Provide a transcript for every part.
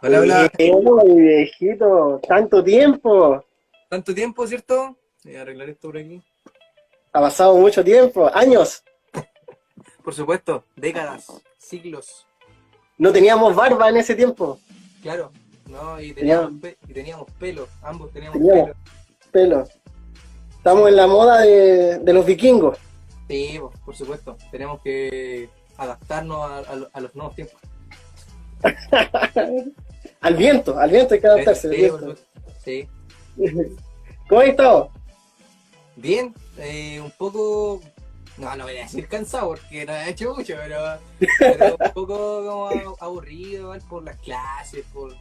Hola, hola. Mi viejito, tanto tiempo. ¿Tanto tiempo, cierto? Voy a arreglar esto por aquí. Ha pasado mucho tiempo, años. Por supuesto, décadas, siglos. No teníamos barba en ese tiempo. Claro, ¿no? Y teníamos, Teníamos, y teníamos pelo. Ambos teníamos teníamos pelo. pelo. Sí, Estamos en la moda de los vikingos. sí, por supuesto. Tenemos que adaptarnos a los nuevos tiempos. Al viento hay que adaptarse, al Sí, por viento. supuesto. Sí. ¿Cómo has estado? Bien, un poco. No voy a decir cansado porque no he hecho mucho, pero un poco como aburrido, igual, por las clases, por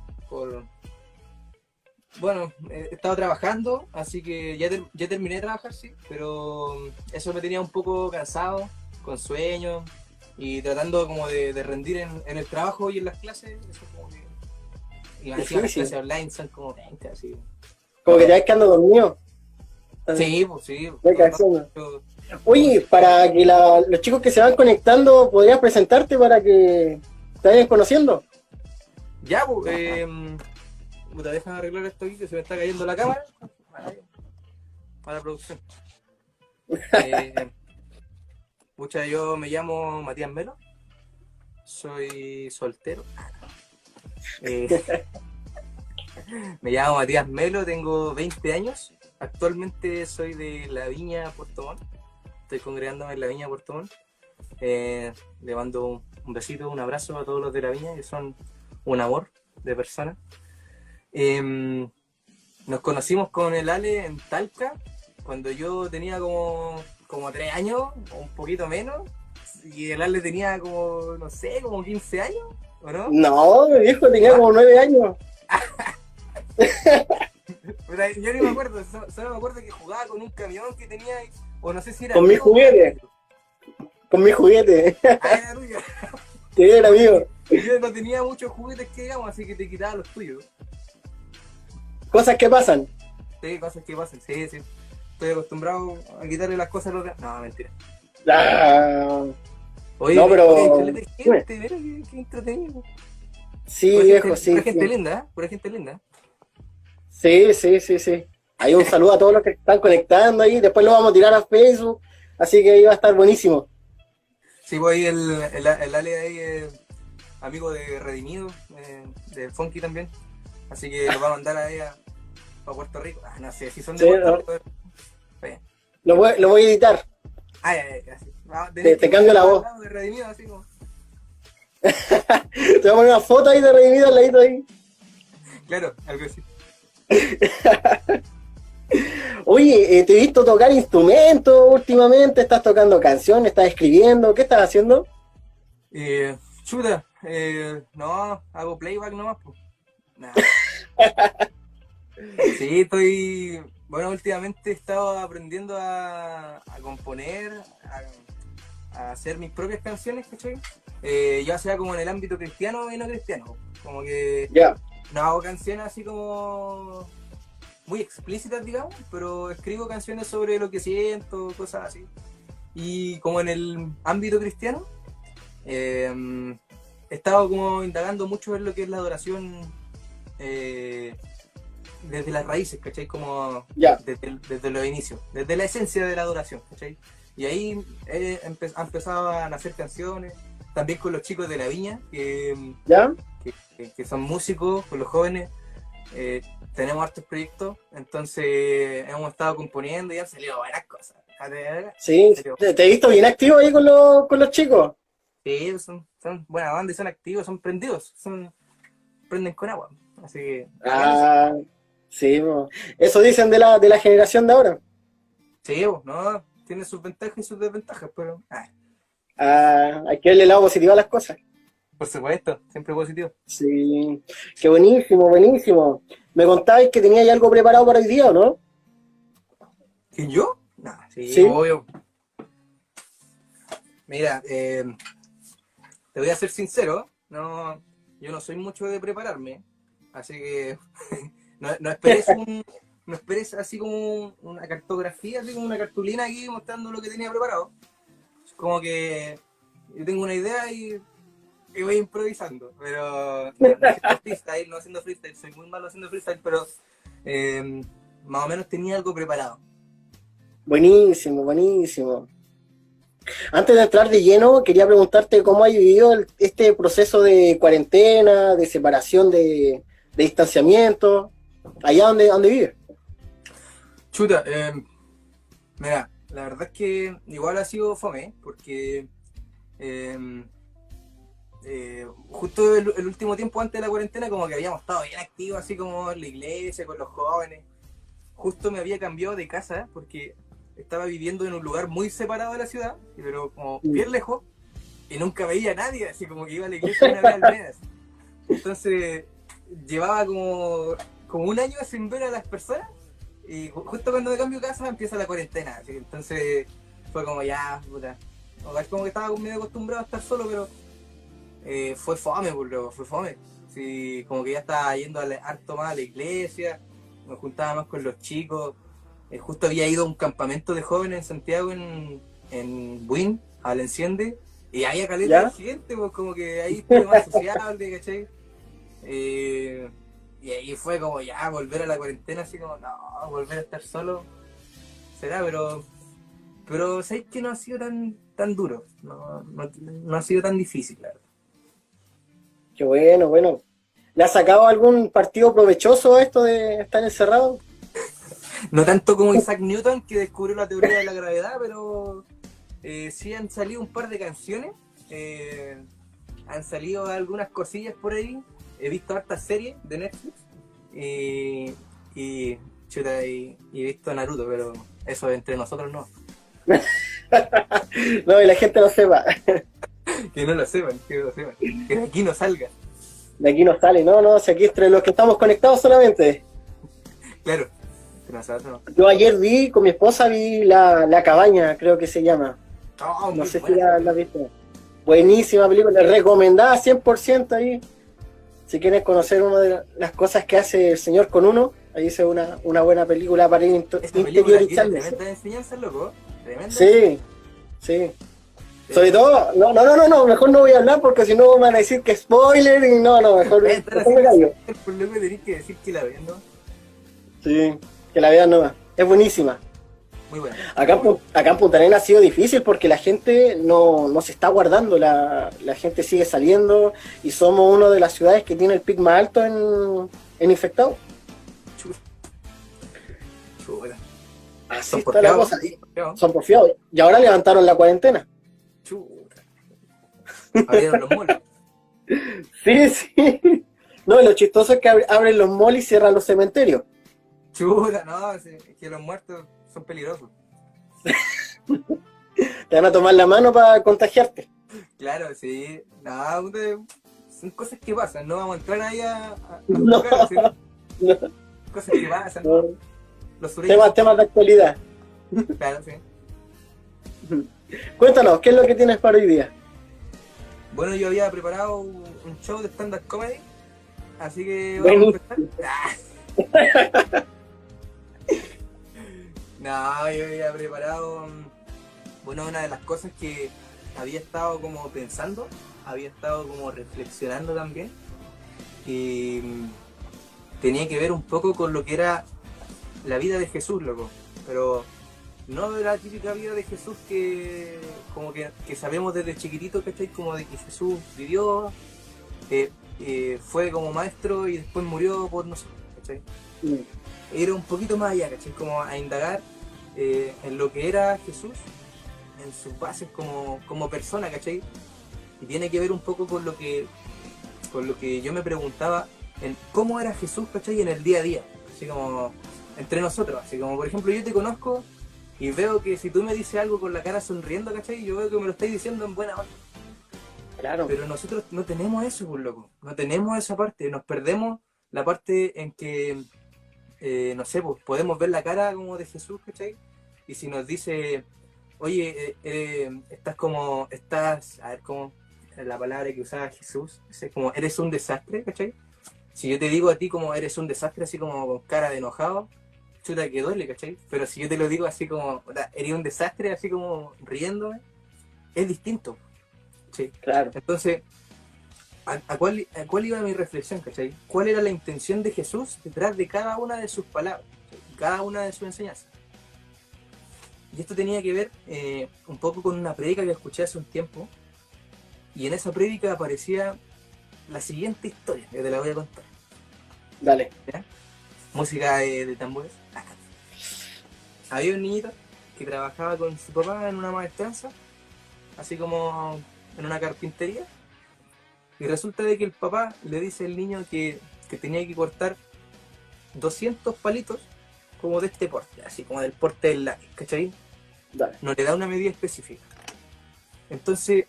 bueno, he estado trabajando, así que ya terminé de trabajar, sí, pero eso me tenía un poco cansado, con sueño y tratando como de rendir en el trabajo y en las clases. Eso como que... Y más encima las Difícil. clases online son como 20, así. Como que te vas quedando dormido. Sí, pues sí, Voy todo el rato. cansando. ¿Cómo Oye, se para que los chicos que se van conectando, ¿podrías presentarte para que te vayan conociendo? Ya, pues, puta, déjame arreglar esto aquí que se me está cayendo la cámara para la producción. Eh, Pucha, yo me llamo Matías Melo, soy soltero. Eh, Me llamo Matías Melo, tengo 20 años. Actualmente soy de La Viña, Puerto Montt. Estoy congregándome en La Viña, Puerto Montt. Le mando un besito, un abrazo a todos los de La Viña, que son un amor de personas. Nos conocimos con el Ale en Talca, cuando yo tenía como 3 años, o un poquito menos, y el Ale tenía como, no sé, como 15 años, ¿o no? No, mi viejo ¿O tenía más? como 9 años. Pero yo ni me acuerdo, solo me acuerdo que jugaba con un camión que tenía, o no sé si era Con mi mío o era juguete, tuyo. con mi juguete. Ah, era tuyo. Que era Porque mío. yo no tenía muchos juguetes que digamos, así que te quitaba los tuyos. Cosas que pasan. Sí, cosas que pasan, sí, sí. Estoy acostumbrado a quitarle las cosas a los demás. No, mentira. Ah, Oye, no, oye, hay pero caleta de dime. gente, mira qué entretenido. Sí, viejo, Pura sí, gente sí. linda, ¿eh? Pura gente linda. Sí, sí, sí, sí. Hay un saludo a todos los que están conectando ahí. Después lo vamos a tirar a Facebook. Así que ahí va a estar buenísimo. Sí, pues ahí el Ale ahí es amigo de Redimido, de Funky también. Así que lo va a mandar ahí a Puerto Rico. Ah, no sé si son de Sí, Puerto no, Rico. Bien. lo voy a editar. Ay, ay, ay, así. Tenéis Te que cambio la ponerlo al voz. lado de Redimido, así como. Te voy a poner una foto ahí de Redimido al ladito ahí. Claro, algo así. Oye, te he visto tocar instrumentos últimamente. ¿Estás tocando canciones? ¿Estás escribiendo? ¿Qué estás haciendo? Chuta, no, hago playback nomás, pues. Nah. Sí, estoy. Bueno, últimamente he estado aprendiendo a componer, a hacer mis propias canciones, ¿cachai? Ya sea como en el ámbito cristiano y no cristiano. Como que Ya. no hago canciones así como muy explícitas, digamos, pero escribo canciones sobre lo que siento, cosas así. Y como en el ámbito cristiano, he estado como indagando mucho en lo que es la adoración eh, desde las raíces, ¿cachai? Como Ya. desde los inicios, desde la esencia de la adoración, ¿cachai? Y ahí ha empezado a nacer canciones, también con los chicos de la viña, ¿Ya? que son músicos, con los jóvenes. eh, Tenemos hartos proyectos, entonces hemos estado componiendo y han salido buenas cosas. Sí, Salió. te he visto bien activo ahí con los chicos. Sí, son buenas bandas, son activos, son prendidos, prenden con agua. Así que, bacán eso. Ah, sí, po. Eso dicen de la generación de ahora. Sí, no, tiene sus ventajas y sus desventajas, pero Ah, hay que darle el lado positivo a las cosas. por supuesto, siempre positivo. Sí, qué buenísimo, buenísimo. Me contabais que teníais algo preparado para hoy día, ¿o no? ¿Y yo? No, sí, Sí, obvio. Mira, te voy a ser sincero, no, yo no soy mucho de prepararme, así que no esperes no esperes así como una cartografía, así como una cartulina aquí mostrando lo que tenía preparado. Como que yo tengo una idea y y voy improvisando, pero no haciendo freestyle, no haciendo freestyle, soy muy malo haciendo freestyle, pero más o menos tenía algo preparado. Buenísimo, buenísimo. Antes de entrar de lleno, quería preguntarte cómo has vivido este proceso de cuarentena, de separación, de distanciamiento, allá donde vives. Chuta, mira, la verdad es que igual ha sido fome, porque justo el último tiempo antes de la cuarentena como que habíamos estado bien activos, así como en la iglesia, con los jóvenes. Justo me había cambiado de casa porque estaba viviendo en un lugar muy separado de la ciudad, pero como bien lejos, y nunca veía a nadie, así como que iba a la iglesia una vez al mes. Entonces llevaba como un año sin ver a las personas, y justo cuando me cambio de casa empieza la cuarentena. Así que entonces fue como ya, puta. O sea, como que estaba medio acostumbrado a estar solo, pero fue fome, boludo, fue fome. Sí, como que ya estaba yendo harto más a la iglesia, me juntaba más con los chicos. Justo había ido a un campamento de jóvenes en Santiago, en Buin, al Enciende, y había caleta de gente, pues como que ahí estuve más sociable, ¿cachai? Y ahí fue como ya volver a la cuarentena, así como, no, volver a estar solo, será, pero sabéis que no ha sido tan duro, no ha sido tan difícil, la verdad. Qué bueno, bueno. ¿Le has sacado algún partido provechoso a esto de estar encerrado? No tanto como Isaac Newton, que descubrió la teoría de la gravedad, pero sí han salido un par de canciones, han salido algunas cosillas por ahí, he visto hartas series de Netflix, chuta, y he visto Naruto, pero eso entre nosotros no. No, y la gente no sepa. Que no lo sepan, que no lo sepan, que de aquí no salga. De aquí no sale, no, si aquí entre los que estamos conectados solamente. Claro, que nosotros no. Yo ayer con mi esposa vi la cabaña, creo que se llama. Oh, No sé si buena. la viste. Buenísima película, recomendada 100% ahí. Si quieren conocer una de las cosas que hace el señor con uno, ahí es una buena película para Esta película tiene interiorizarse. tremenda enseñanza, loco. Tremenda. Sí, sí. Sobre todo, no, mejor no voy a hablar porque si no me van a decir que spoiler y no, mejor me callo. Por lo que tenés que decir que la vean, ¿no? Sí, que la vean nomás. Es buenísima. Muy buena. Acá en Punta Arenas ha sido difícil porque la gente no se está guardando, la gente sigue saliendo y somos una de las ciudades que tiene el pic más alto en infectados. Chuta. Así Son está la porfiados. cosa. Son porfiados. Y ahora levantaron la cuarentena. Chuta. Abrieron los moles. Sí. No, y lo chistoso es que abren los malls y cierran los cementerios. Chuta, no, es que los muertos son peligrosos. Te van a tomar la mano para contagiarte. Claro, sí. No, son cosas que pasan, no vamos a entrar ahí a No, juzgar, ¿sí? no. Cosas que pasan, ¿no? No. Los sureños. Temas de actualidad. Claro, sí. Cuéntanos, ¿qué es lo que tienes para hoy día? Bueno, yo había preparado un show de stand-up comedy, así que vamos a empezar. No, yo había preparado, bueno, una de las cosas que había estado como pensando, había estado como reflexionando también, y tenía que ver un poco con lo que era la vida de Jesús, loco, pero no de la típica vida de Jesús que como que sabemos desde chiquitito, ¿cachai? Como de que Jesús vivió, fue como maestro y después murió por nosotros, ¿cachai? Era un poquito más allá, ¿cachai? Como a indagar en lo que era Jesús, en sus bases como persona, ¿cachai? Y tiene que ver un poco con lo que yo me preguntaba en cómo era Jesús, ¿cachai? En el día a día, así como entre nosotros, así como por ejemplo yo te conozco y veo que si tú me dices algo con la cara sonriendo, ¿cachai? Yo veo que me lo estás diciendo en buena onda. Claro. Pero nosotros no tenemos eso, pues, loco. No tenemos esa parte. Nos perdemos la parte en que, no sé, pues podemos ver la cara como de Jesús, ¿cachai? Y si nos dice, oye, a ver, ¿cómo es la palabra que usaba Jesús? Es como, eres un desastre, ¿cachai? Si yo te digo a ti como eres un desastre, así como con cara de enojado, chuta que duele, ¿cachai? Pero si yo te lo digo así como, eres un desastre, así como riéndome, es distinto. Sí. Claro. Entonces, a cuál iba mi reflexión, ¿cachai? ¿Cuál era la intención de Jesús detrás de cada una de sus palabras, cada una de sus enseñanzas? Y esto tenía que ver un poco con una prédica que escuché hace un tiempo, y en esa prédica aparecía la siguiente historia, que te la voy a contar. Dale. ¿Ya? Música de tambores. Había un niñito que trabajaba con su papá en una maestranza, así como en una carpintería, y resulta de que el papá le dice al niño que tenía que cortar 200 palitos como de este porte, así como del porte del lápiz, ¿cachai? Dale. No le da una medida específica. Entonces,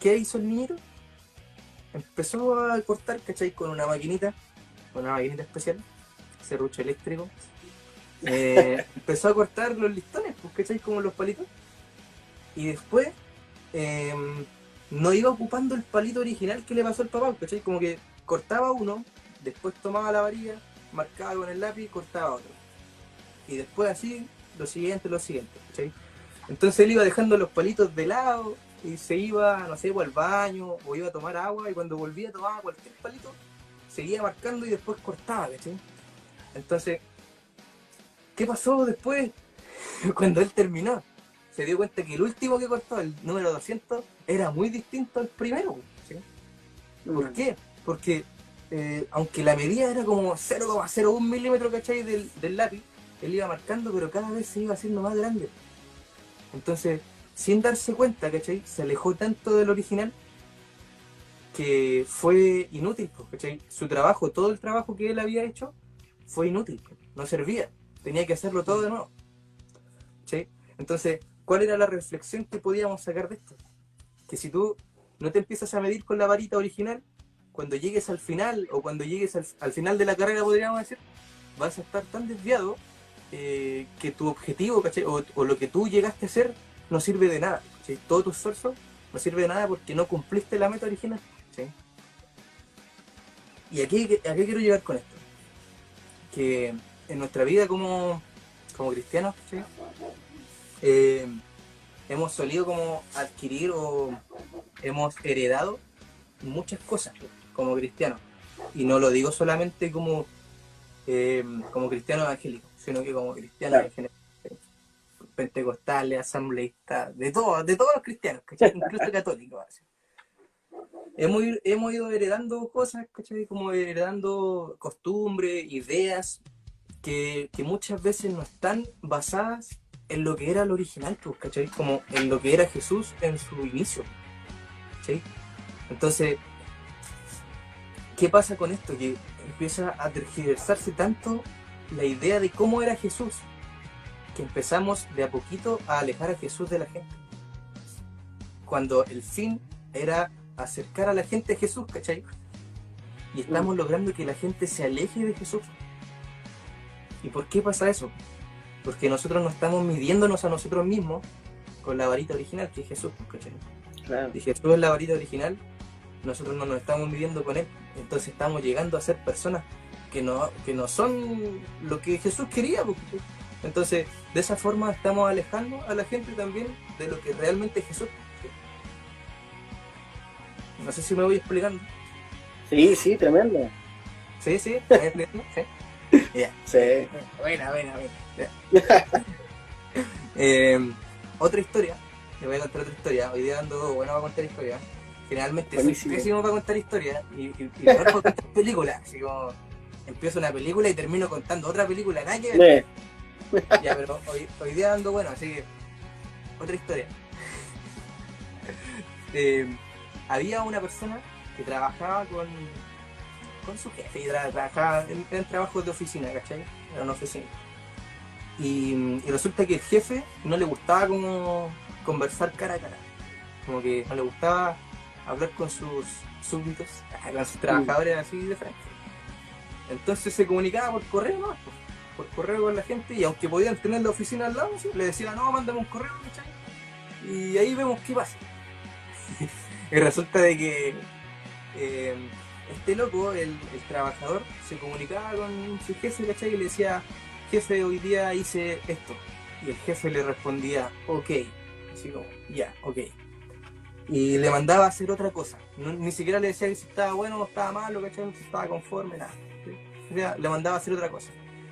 ¿qué hizo el niño? Empezó a cortar, ¿cachai? Con una maquinita especial, serrucho eléctrico. Empezó a cortar los listones, pues, ¿cachai? Como los palitos. Y después no iba ocupando el palito original que le pasó al papá, ¿cachai? Como que cortaba uno, después tomaba la varilla, marcaba con el lápiz, cortaba otro. Y después así, lo siguiente, ¿cachai? Entonces él iba dejando los palitos de lado y se iba, no sé, al baño o iba a tomar agua, y cuando volvía tomaba cualquier palito, seguía marcando y después cortaba, ¿cachai? Entonces, ¿qué pasó después? Cuando él terminó, se dio cuenta que el último que cortó, el número 200, era muy distinto al primero, ¿sí? ¿Por qué? Porque aunque la medida era como 0,01 milímetro, ¿cachai? Del lápiz, él iba marcando, pero cada vez se iba haciendo más grande. Entonces, sin darse cuenta, ¿cachai? Se alejó tanto del original que fue inútil, ¿cachai? Su trabajo, todo el trabajo que él había hecho, fue inútil, no servía. Tenía que hacerlo todo de nuevo, ¿sí? Entonces, ¿cuál era la reflexión que podíamos sacar de esto? Que si tú no te empiezas a medir con la varita original, cuando llegues al final, o cuando llegues al final de la carrera, podríamos decir, vas a estar tan desviado que tu objetivo, ¿cachai? O lo que tú llegaste a hacer no sirve de nada, ¿cachai? Todo tu esfuerzo no sirve de nada porque no cumpliste la meta original, ¿sí? ¿Y a qué quiero llegar con esto? Que en nuestra vida como cristianos, ¿sí? Hemos solido como adquirir o hemos heredado muchas cosas como cristianos. Y no lo digo solamente como cristiano evangélico, sino que como cristiano en general. Pentecostales, asambleístas, de todos los cristianos, ¿cachai? Incluso católicos. Así. Hemos ido heredando cosas, ¿cachai? Como heredando costumbres, ideas que muchas veces no están basadas en lo que era el original, ¿cachai? Como en lo que era Jesús en su inicio, ¿cachai? Entonces, ¿qué pasa con esto? Que empieza a tergiversarse tanto la idea de cómo era Jesús, que empezamos de a poquito a alejar a Jesús de la gente. Cuando el fin era acercar a la gente a Jesús, ¿cachai? Y estamos logrando que la gente se aleje de Jesús. ¿Y por qué pasa eso? Porque nosotros no estamos midiéndonos a nosotros mismos con la varita original, que es Jesús, ¿cachai? Claro. Si Jesús es la varita original, nosotros no nos estamos midiendo con él. Entonces estamos llegando a ser personas que no son lo que Jesús quería, ¿cachai? Entonces, de esa forma estamos alejando a la gente también de lo que realmente es Jesús. No sé si me voy explicando. Sí, tremendo. Sí, ¿me voy explicando? Sí. Yeah. Sí. Buena. Yeah. Otra historia, le voy a contar otra historia. Hoy día ando bueno para contar historias. Generalmente soy pésimo para contar historias y para contar películas. Así como empiezo una película y termino contando otra película, nada que ver. Ya, pero hoy día ando bueno, así que otra historia. Había una persona que trabajaba con su jefe y trabajaba en trabajos de oficina, ¿cachai? Era una oficina. Y resulta que el jefe no le gustaba como conversar cara a cara. Como que no le gustaba hablar con sus súbditos, con sus trabajadores así de frente. Entonces se comunicaba por correo, ¿no? Por correo con la gente, y aunque podían tener la oficina al lado, ¿sí? Le decían, no, mándame un correo, ¿cachai? Y ahí vemos qué pasa. Y resulta de que este loco, el trabajador, se comunicaba con su jefe, ¿cachai? Y le decía, jefe, hoy día hice esto. Y el jefe le respondía, ok. Así como, ya, ok. y le mandaba a hacer otra cosa. Ni siquiera le decía que si estaba bueno o estaba malo, ¿cachai? Si estaba conforme, nada. ¿Sí? O sea, le mandaba a hacer otra cosa.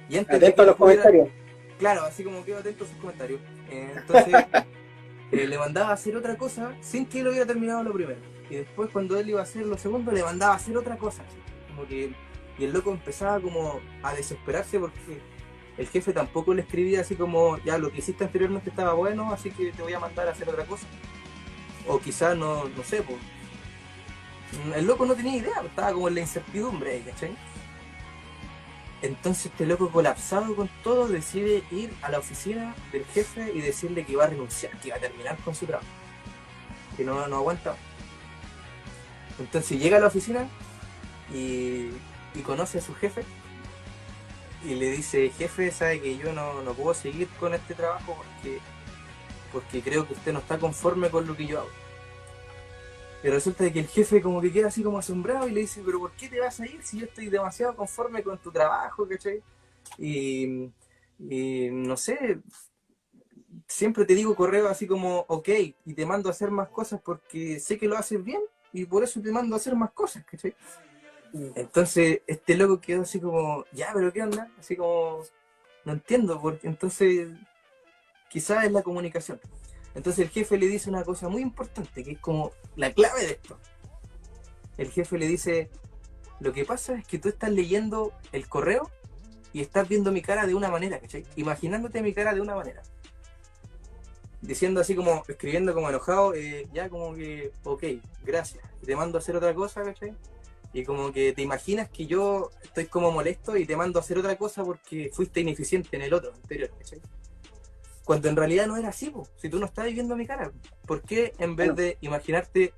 Y antes de Atento que a yo los pudiera, comentarios. claro, así como quedo atento a sus comentarios. Entonces, le mandaba a hacer otra cosa sin que él hubiera terminado lo primero. Y después, cuando él iba a hacer lo segundo, le mandaba a hacer otra cosa. Así, como que, y el loco empezaba como a desesperarse porque el jefe tampoco le escribía así como, ya lo que hiciste anteriormente estaba bueno, así que te voy a mandar a hacer otra cosa. O quizás no sé, pues. El loco no tenía idea, estaba como en la incertidumbre, ¿cachai? Entonces este loco colapsado con todo decide ir a la oficina del jefe y decirle que iba a renunciar, que iba a terminar con su trabajo, que no aguanta. Entonces llega a la oficina y conoce a su jefe y le dice, jefe, sabe que yo no puedo seguir con este trabajo porque creo que usted no está conforme con lo que yo hago. Y resulta que el jefe como que queda así como asombrado y le dice, pero ¿por qué te vas a ir si yo estoy demasiado conforme con tu trabajo, ¿cachai? Y no sé, siempre te digo correo así como, ok, y te mando a hacer más cosas porque sé que lo haces bien y por eso te mando a hacer más cosas, ¿cachai? Entonces este loco quedó así como, ya, pero ¿qué onda? Así como, no entiendo, porque entonces quizás es la comunicación. Entonces el jefe le dice una cosa muy importante, que es como la clave de esto. El jefe le dice, lo que pasa es que tú estás leyendo el correo y estás viendo mi cara de una manera, ¿cachai? Imaginándote mi cara de una manera. Diciendo así como, escribiendo como enojado, ya como que, ok, gracias. Y te mando a hacer otra cosa, ¿cachai? Y como que te imaginas que yo estoy como molesto y te mando a hacer otra cosa porque fuiste ineficiente en el otro anterior, ¿cachai? Cuando en realidad no era así, po. Si tú no estás viendo mi cara, ¿por qué en vez de imaginarte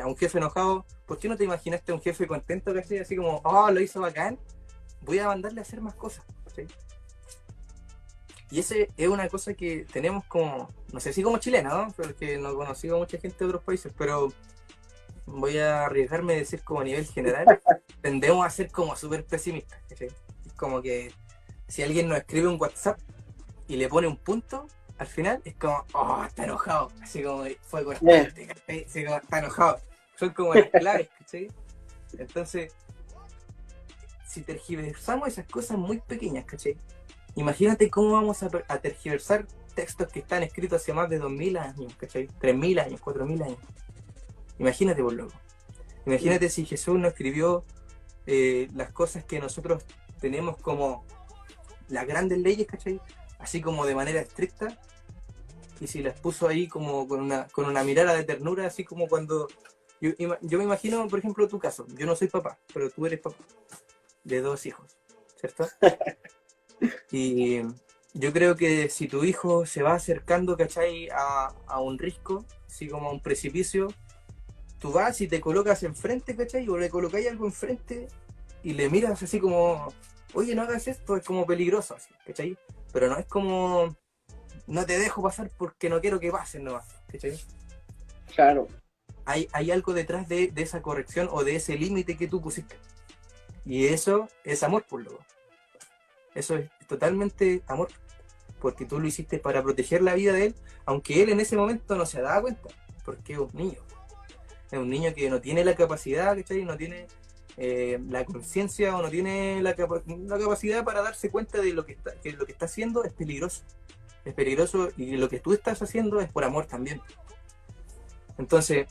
a un jefe enojado, ¿por qué no te imaginaste a un jefe contento, ¿cachai? Así como, oh, lo hizo bacán, voy a mandarle a hacer más cosas, ¿cachai? Y ese es una cosa que tenemos como, no sé si como chileno, ¿no? Porque no he conocido a mucha gente de otros países, pero voy a arriesgarme a decir como a nivel general, tendemos a ser como súper pesimistas, ¿cachai? Es como que si alguien nos escribe un WhatsApp y le pone un punto, al final es como, oh, está enojado, así como fue constante, ¿cachai? Así como está enojado. Son como las claves, ¿cachai? Entonces, si tergiversamos esas cosas muy pequeñas, ¿cachai? Imagínate cómo vamos a tergiversar textos que están escritos hace más de 2000 años, ¿cachai? 3000 años, 4000 años. Imagínate, por loco. Imagínate si Jesús no escribió las cosas que nosotros tenemos como las grandes leyes, ¿cachai? Así como de manera estricta, y si las puso ahí como con una mirada de ternura, así como cuando... Yo me imagino, por ejemplo, tu caso. Yo no soy papá, pero tú eres papá de 2 hijos, ¿cierto? Y yo creo que si tu hijo se va acercando, ¿cachai? A un risco, así como a un precipicio, tú vas y te colocas enfrente, ¿cachai? O le colocáis algo enfrente y le miras así como, oye, no hagas esto, es como peligroso, así, ¿cachai? Pero no es como, no te dejo pasar porque no quiero que pasen nomás, ¿cachai? Claro. Hay algo detrás de esa corrección o de ese límite que tú pusiste. Y eso es amor, por loco. Eso es totalmente amor, porque tú lo hiciste para proteger la vida de él, aunque él en ese momento no se daba cuenta, porque es un niño. Es un niño que no tiene la capacidad, ¿cachai? No tiene la conciencia o no tiene la capacidad para darse cuenta de que lo que está haciendo es peligroso. Es peligroso y lo que tú estás haciendo es por amor también. Entonces,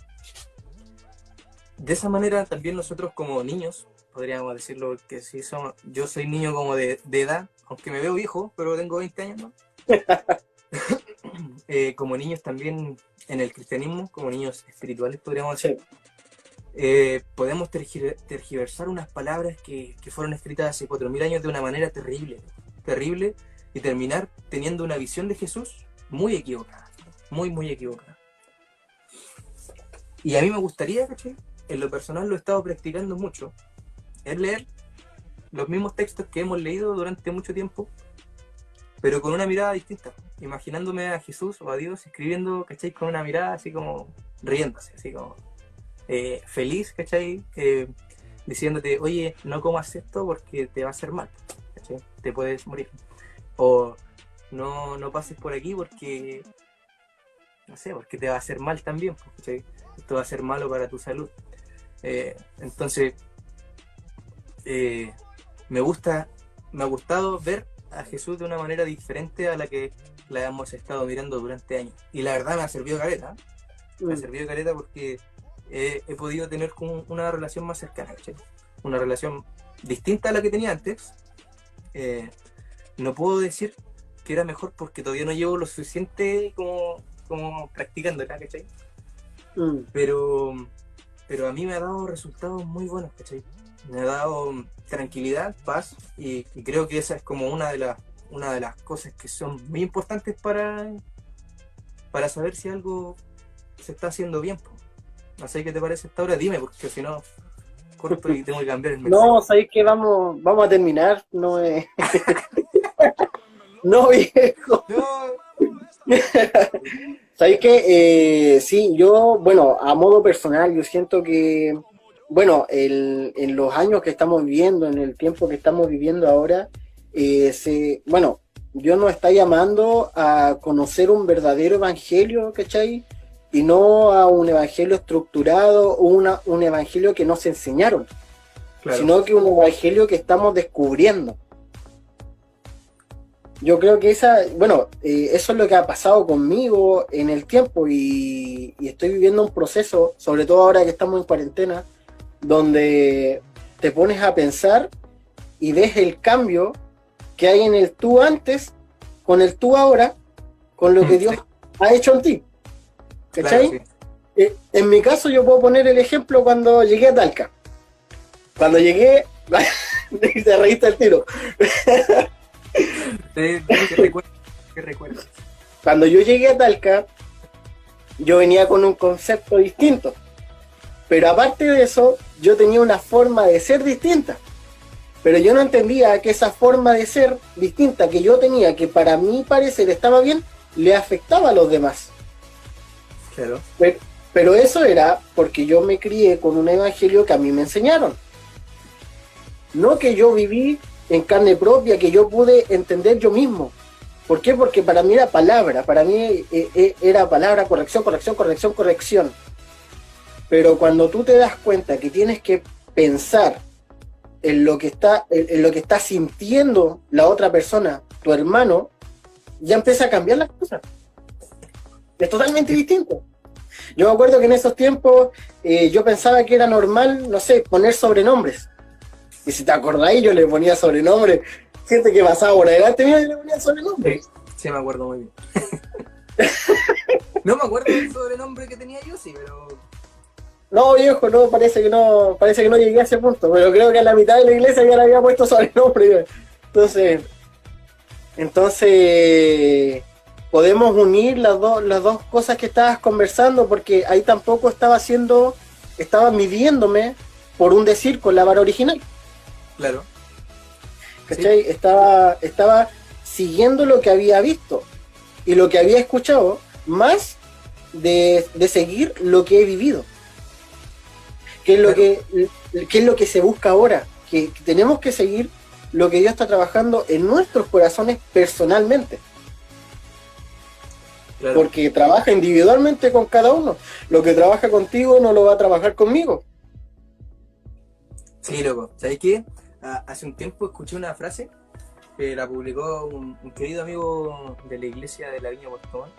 de esa manera también nosotros como niños, podríamos decirlo que sí somos, yo soy niño como de edad, aunque me veo viejo, pero tengo 20 años, ¿no? Como niños también en el cristianismo, como niños espirituales podríamos decir, podemos tergiversar unas palabras que fueron escritas hace 4000 años de una manera terrible, terrible, y terminar teniendo una visión de Jesús muy equivocada, muy equivocada. Y a mí me gustaría, ¿cachai? En lo personal lo he estado practicando mucho, es leer los mismos textos que hemos leído durante mucho tiempo, pero con una mirada distinta, imaginándome a Jesús o a Dios escribiendo, ¿cachai? Con una mirada así como riéndose, así como feliz, ¿cachai? Diciéndote, oye, no comas esto porque te va a hacer mal, ¿cachai? Te puedes morir. O no pases por aquí porque, no sé, porque te va a hacer mal también, ¿cachai? esto va a ser malo para tu salud. Entonces, me ha gustado ver a Jesús de una manera diferente a la que la hemos estado mirando durante años. Y la verdad me ha servido caleta, me ha servido caleta porque he podido tener como una relación más cercana, ¿cachai? Una relación distinta a la que tenía antes. No puedo decir que era mejor porque todavía no llevo lo suficiente como practicando, ¿cachai? Pero a mí me ha dado resultados muy buenos, ¿cachai? Me ha dado tranquilidad, paz, y creo que esa es como una de las cosas que son muy importantes para saber si algo se está haciendo bien, po. No sé qué te parece hasta ahora, dime, porque si no, corto y tengo que cambiar el mensaje. No, sabéis que vamos a terminar, no no, viejo. No. Sabéis que sí, yo, bueno, a modo personal, yo siento que, bueno, en los años que estamos viviendo, en el tiempo que estamos viviendo ahora, bueno, Dios nos está llamando a conocer un verdadero evangelio, ¿cachai? Y no a un evangelio estructurado o un evangelio que nos enseñaron, Claro. sino que un evangelio que estamos descubriendo. Yo creo que eso es lo que ha pasado conmigo en el tiempo y estoy viviendo un proceso, sobre todo ahora que estamos en cuarentena, donde te pones a pensar y ves el cambio que hay en el tú antes, con el tú ahora, con lo que Dios ha hecho en ti. ¿Cachai? Claro, sí. En mi caso yo puedo poner el ejemplo cuando llegué a Talca. Cuando llegué, te reíste al tiro. ¿Qué recuerdas? Cuando yo llegué a Talca, yo venía con un concepto distinto. Pero aparte de eso, yo tenía una forma de ser distinta. Pero yo no entendía que esa forma de ser distinta que yo tenía, que para mi parecer estaba bien, le afectaba a los demás. Claro. Pero eso era porque yo me crié con un evangelio que a mí me enseñaron. No que yo viví en carne propia, que yo pude entender yo mismo. ¿Por qué? Porque para mí era palabra, era palabra, corrección, corrección, corrección, corrección. Pero cuando tú te das cuenta que tienes que pensar en lo que está sintiendo la otra persona, tu hermano, ya empieza a cambiar las cosas. Es totalmente distinto. Yo me acuerdo que en esos tiempos yo pensaba que era normal, no sé, poner sobrenombres. Y si te acordáis, yo le ponía sobrenombre. Gente que pasaba por adelante mío, yo le ponía sobrenombre. Sí, me acuerdo muy bien. No me acuerdo del sobrenombre que tenía yo, sí, pero... No, viejo, no, parece que no llegué a ese punto, pero creo que a la mitad de la iglesia ya le había puesto sobrenombre. Entonces podemos unir las dos cosas que estabas conversando, porque ahí tampoco estaba midiéndome por un decir con la vara original. Claro. ¿Cachai? Sí. Estaba siguiendo lo que había visto y lo que había escuchado, más de seguir lo que he vivido. ¿Qué es lo que se busca ahora? Que tenemos que seguir lo que Dios está trabajando en nuestros corazones personalmente. Claro. Porque trabaja individualmente con cada uno. Lo que trabaja contigo no lo va a trabajar conmigo. Sí, loco. ¿Sabes qué? Hace un tiempo escuché una frase que la publicó un querido amigo de la iglesia de la Viña Puerto Montt,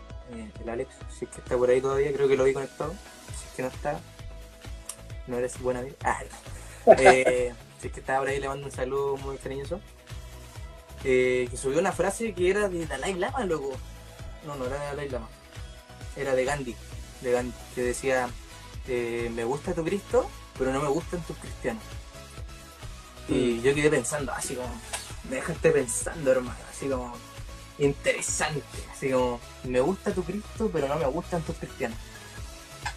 el Alex, si es que está por ahí todavía, creo que lo vi conectado. Si es que no está, no eres buen amigo. Si es que está por ahí, le mando un saludo muy cariñoso. Que subió una frase que era de Dalai Lama, loco. No era de Dalai Lama. Era de Gandhi, que decía, me gusta tu Cristo, pero no me gustan tus cristianos. Y yo quedé pensando, así como, me dejaste pensando, hermano, así como, interesante, así como, me gusta tu Cristo, pero no me gustan tus cristianos.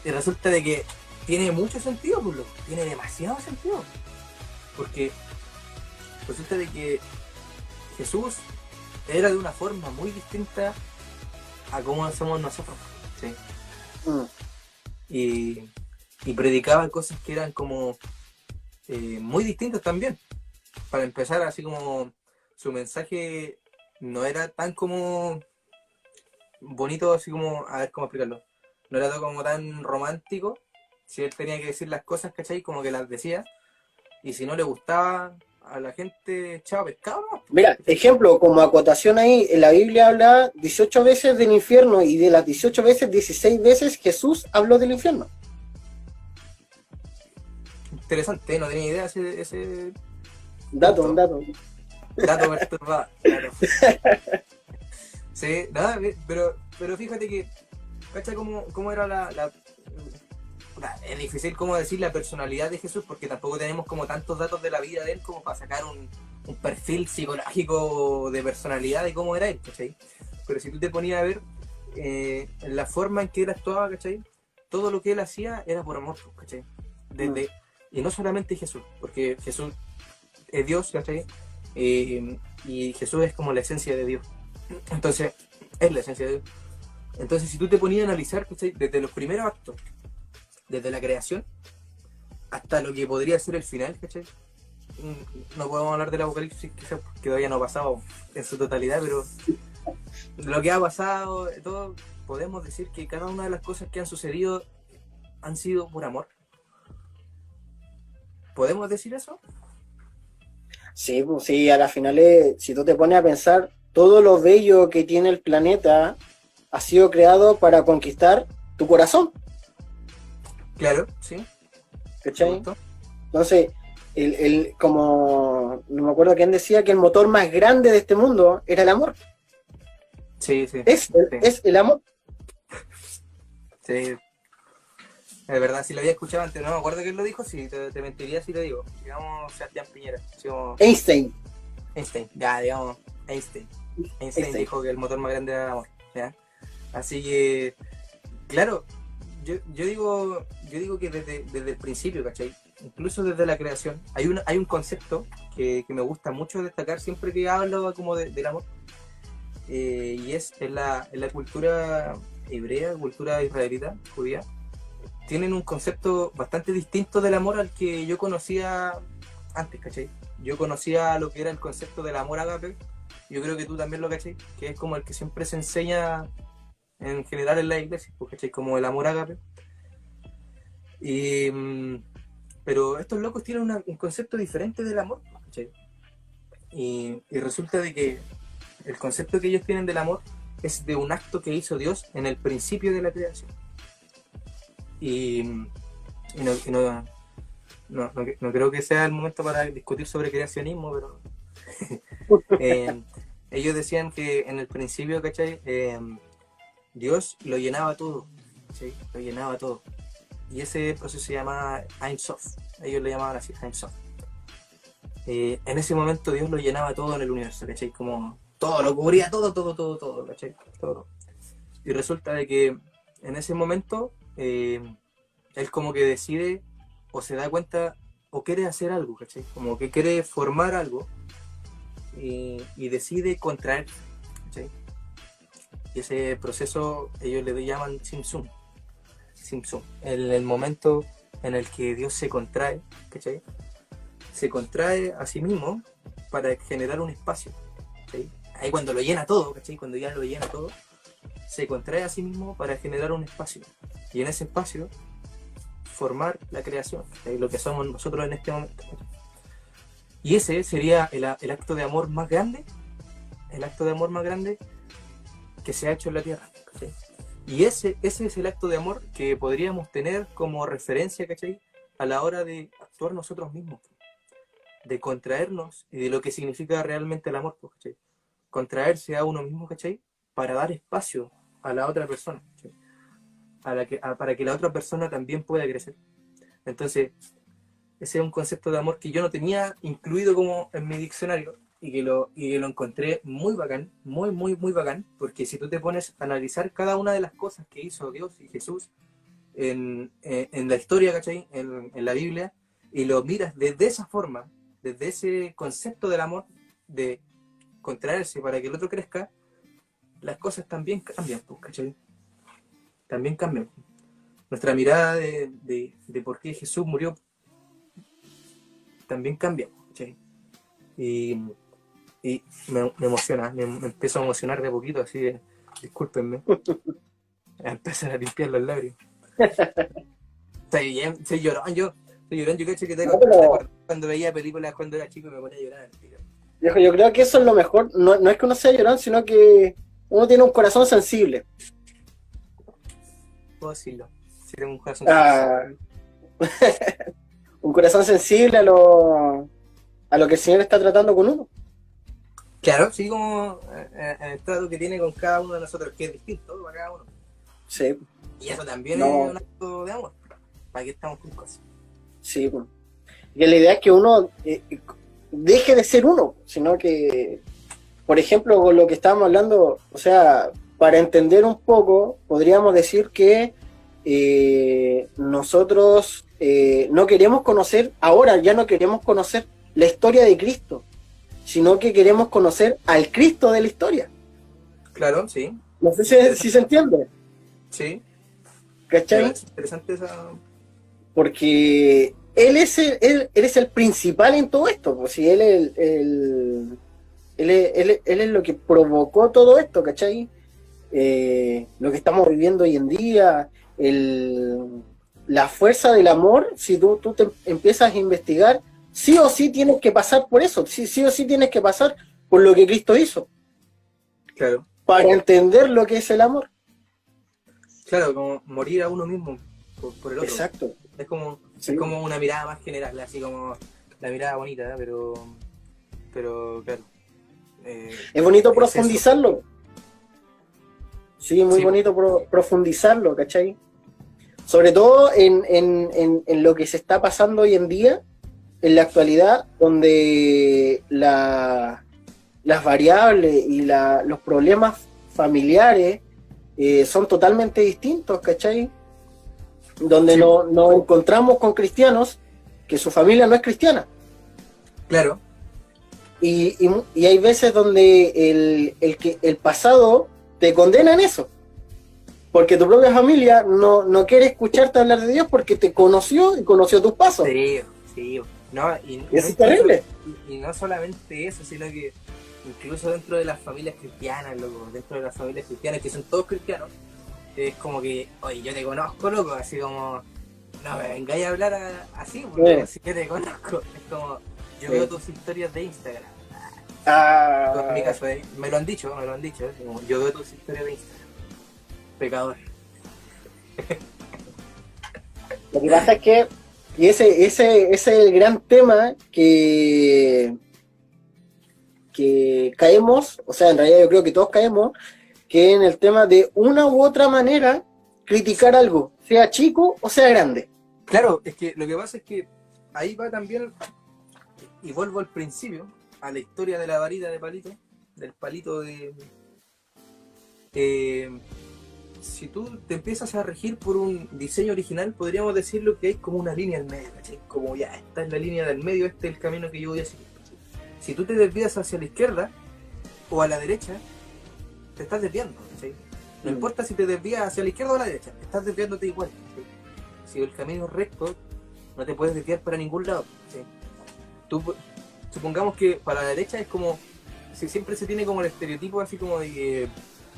Y resulta de que tiene mucho sentido, pues, tiene demasiado sentido. Porque resulta de que Jesús era de una forma muy distinta a cómo somos nosotros, ¿sí? Y predicaba cosas que eran como muy distintas también. Para empezar, así como su mensaje no era tan como bonito, así como, a ver cómo explicarlo, no era todo como tan romántico, Si él tenía que decir las cosas, ¿cachai? Como que las decía. Y si no le gustaba a la gente, echaba pescado, ¿no? Mira, ejemplo, como acotación ahí, en la Biblia habla 18 veces del infierno y de las 18 veces, 16 veces Jesús habló del infierno. Interesante, no tenía idea ese Dato, punto. un dato. Dato perturbado, claro. Sí, nada, pero fíjate que, ¿cacha cómo era es difícil como decir la personalidad de Jesús porque tampoco tenemos como tantos datos de la vida de él como para sacar un perfil psicológico de personalidad de cómo era él, ¿cachai? Pero si tú te ponías a ver en la forma en que él actuaba, ¿cachai? Todo lo que él hacía era por amor, ¿cachai? Y no solamente Jesús, porque Jesús es Dios, ¿cachai? Y Jesús es como la esencia de Dios. Entonces, es la esencia de Dios. Entonces, si tú te ponías a analizar, ¿cachai? Desde los primeros actos, desde la creación, hasta lo que podría ser el final, ¿cachai? No podemos hablar del apocalipsis, quizás porque todavía no ha pasado en su totalidad, pero lo que ha pasado, todo, podemos decir que cada una de las cosas que han sucedido han sido por amor. ¿Podemos decir eso? Sí, pues sí, a la final, si tú te pones a pensar, todo lo bello que tiene el planeta ha sido creado para conquistar tu corazón, Claro, sí. ¿cachai? Entonces, como no me acuerdo quién decía que el motor más grande de este mundo era el amor. Sí, sí. Es el amor. Sí. De verdad, si lo había escuchado antes, no me acuerdo quién lo dijo, sí, te mentiría si lo digo. Digamos, Sebastián Piñera. Digamos, Einstein. ya, digamos, Einstein dijo que el motor más grande era el amor, ¿ya? Así que, claro, yo digo que desde el principio, ¿cachai? Incluso desde la creación, hay un concepto que me gusta mucho destacar siempre que hablo como del amor, y es en la cultura hebrea, cultura israelita, judía, tienen un concepto bastante distinto del amor al que yo conocía antes, ¿cachai? Yo conocía lo que era el concepto del amor ágape, yo creo que tú también lo cachai, que es como el que siempre se enseña en general en la iglesia, ¿cachai? Como el amor ágape. Pero estos locos tienen un concepto diferente del amor, ¿cachai? Y resulta de que el concepto que ellos tienen del amor es de un acto que hizo Dios en el principio de la creación. Y no creo que sea el momento para discutir sobre creacionismo, pero ellos decían que en el principio, ¿cachai? Dios lo llenaba todo, ¿sí? Lo llenaba todo. Y ese proceso se llamaba Ein Sof. Ellos lo llamaban así, Ein Sof. En ese momento Dios lo llenaba todo en el universo, ¿cachai? Como todo, lo cubría todo, ¿cachai? Todo. Y resulta de que en ese momento él como que decide o se da cuenta o quiere hacer algo, ¿cachai? Como que quiere formar algo y decide contraer, ¿cachai? Y ese proceso ellos le llaman Tzimtzum. El momento en el que Dios se contrae, ¿cachai? Se contrae a sí mismo para generar un espacio, ¿cachai? Ahí cuando lo llena todo, ¿cachai? Cuando ya lo llena todo, se contrae a sí mismo para generar un espacio. Y en ese espacio formar la creación, ¿cachai? Lo que somos nosotros en este momento, ¿cachai? Y ese sería el acto de amor más grande, el acto de amor más grande que se ha hecho en la tierra, ¿cachai? Y ese es el acto de amor que podríamos tener como referencia, ¿cachai? A la hora de actuar nosotros mismos, de contraernos y de lo que significa realmente el amor, ¿cachai? Contraerse a uno mismo, ¿cachai? Para dar espacio a la otra persona, ¿cachai? Para que la otra persona también pueda crecer. Entonces, ese es un concepto de amor que yo no tenía incluido como en mi diccionario y que lo encontré muy bacán, muy bacán, porque si tú te pones a analizar cada una de las cosas que hizo Dios y Jesús en la historia, ¿cachai? En la Biblia, y lo miras desde esa forma, desde ese concepto del amor, de contraerse para que el otro crezca, las cosas también cambian, ¿cachai? También cambian. Nuestra mirada de por qué Jesús murió también cambia, ¿cachai? Y me emociona, me empiezo a emocionar de a poquito, así de, discúlpenme, a empezar a limpiar los labios. Soy llorón, yo cacho que No, pero, cuando veía películas cuando era chico me ponía a llorar, tío. viejo, yo creo que eso es lo mejor. No, no es que uno sea llorón, sino que uno tiene un corazón sensible. Puedo decirlo. Si tengo un corazón sensible. Ah, un corazón sensible a lo que el Señor está tratando con uno. Claro, sí, como el trato que tiene con cada uno de nosotros, que es distinto para cada uno. Sí, Y eso también no, es un acto de amor. ¿Para qué estamos con cosas? sí. Pues. Y la idea es que uno deje de ser uno, sino que, por ejemplo, con lo que estábamos hablando, o sea, para entender un poco, podríamos decir que nosotros no queremos conocer, ahora ya no queremos conocer la historia de Cristo, sino que queremos conocer al Cristo de la historia. Claro, sí. No sé si se entiende, Sí. ¿cachai? Es interesante esa. Porque él es el principal en todo esto, pues si él es lo que provocó todo esto, ¿cachai? Lo que estamos viviendo hoy en día, la fuerza del amor, si tú te empiezas a investigar, sí o sí tienes que pasar por eso, sí o sí tienes que pasar por lo que Cristo hizo, Claro. para entender lo que es el amor. Claro, como morir a uno mismo por el otro. Exacto. Es como, Sí. es como una mirada más general, así como la mirada bonita, pero claro. Es bonito Es profundizarlo. Sí, muy Sí, bonito profundizarlo, ¿cachai? Sobre todo en lo que se está pasando hoy en día, en la actualidad, donde las variables y los problemas familiares son totalmente distintos, ¿cachai? Donde Sí. nos encontramos con cristianos que su familia no es cristiana. Claro, Y hay veces donde el pasado te condena en eso. Porque tu propia familia no quiere escucharte hablar de Dios porque te conoció y conoció tus pasos. sí. No, Y eso es terrible. Y no solamente eso, sino que incluso dentro de las familias cristianas, loco, dentro de las familias cristianas, que son todos cristianos, es como que, oye, yo te conozco, loco, así como, no me vengáis a hablar así, porque si yo te conozco, es como, yo veo tus historias de Instagram. En mi caso, me lo han dicho, como, yo veo tus historias de Instagram. Pecador. Lo que pasa es que, y ese es el gran tema que caemos, o sea, en realidad yo creo que todos caemos, que en el tema de una u otra manera criticar algo, sea chico o sea grande. Claro, es que lo que pasa es que ahí va también, y vuelvo al principio, a la historia de la varita de palito, del palito de... si tú te empiezas a regir por un diseño original, podríamos decirlo que hay como una línea en medio, ¿cachai? Como ya, esta es la línea del medio, este es el camino que yo voy a seguir. ¿Cachai? Si tú te desvías hacia la izquierda o a la derecha, te estás desviando, ¿cachai? No importa si te desvías hacia la izquierda o a la derecha, estás desviándote igual, ¿cachai? Si el camino es recto, no te puedes desviar para ningún lado, ¿cachai? Tú, supongamos que para la derecha es como, si siempre se tiene como el estereotipo así como de que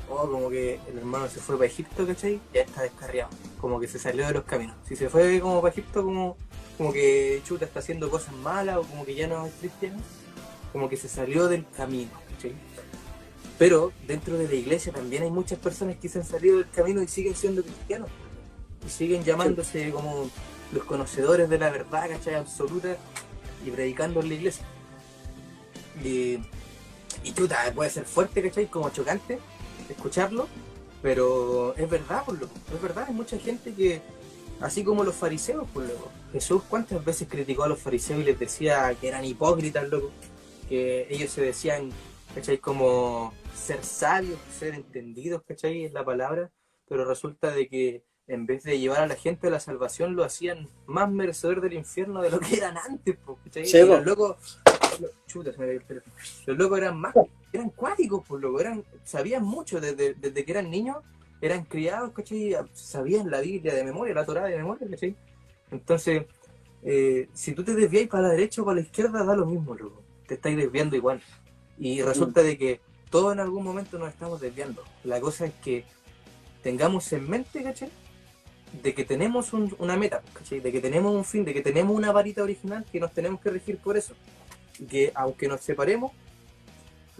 como que el hermano se fue para Egipto, ¿cachai? Ya está descarriado, como que se salió de los caminos. Si se fue como para Egipto, como que chuta está haciendo cosas malas o como que ya no es cristiano, como que se salió del camino, ¿cachai? Pero dentro de la iglesia también hay muchas personas que se han salido del camino y siguen siendo cristianos y siguen llamándose como los conocedores de la verdad, ¿cachai? Absoluta, y predicando en la iglesia. Y chuta, puede ser fuerte, ¿cachai? Como chocante escucharlo, pero es verdad, por loco, es verdad, hay mucha gente que, así como los fariseos, por loco, Jesús cuántas veces criticó a los fariseos y les decía que eran hipócritas, loco, que ellos se decían, ¿cachai? Como ser sabios, ser entendidos, ¿cachai? Es la palabra, pero resulta de que en vez de llevar a la gente a la salvación, lo hacían más merecedor del infierno de lo que eran antes, ¿cachai? Sí, y los locos, chuta, se me cayó el teléfono. Los locos eran cuáticos, pues loco, sabían mucho desde que eran niños, eran criados, ¿cachai? Sabían la Biblia de memoria, la Torá de memoria, ¿cachai? Entonces, si tú te desvías para la derecha o para la izquierda, da lo mismo, loco, te estáis desviando igual. Y resulta de que todos en algún momento nos estamos desviando. La cosa es que tengamos en mente, ¿cachai? de que tenemos una meta, ¿cachai? De que tenemos un fin, de que tenemos una varita original que nos tenemos que regir por eso. Y que aunque nos separemos,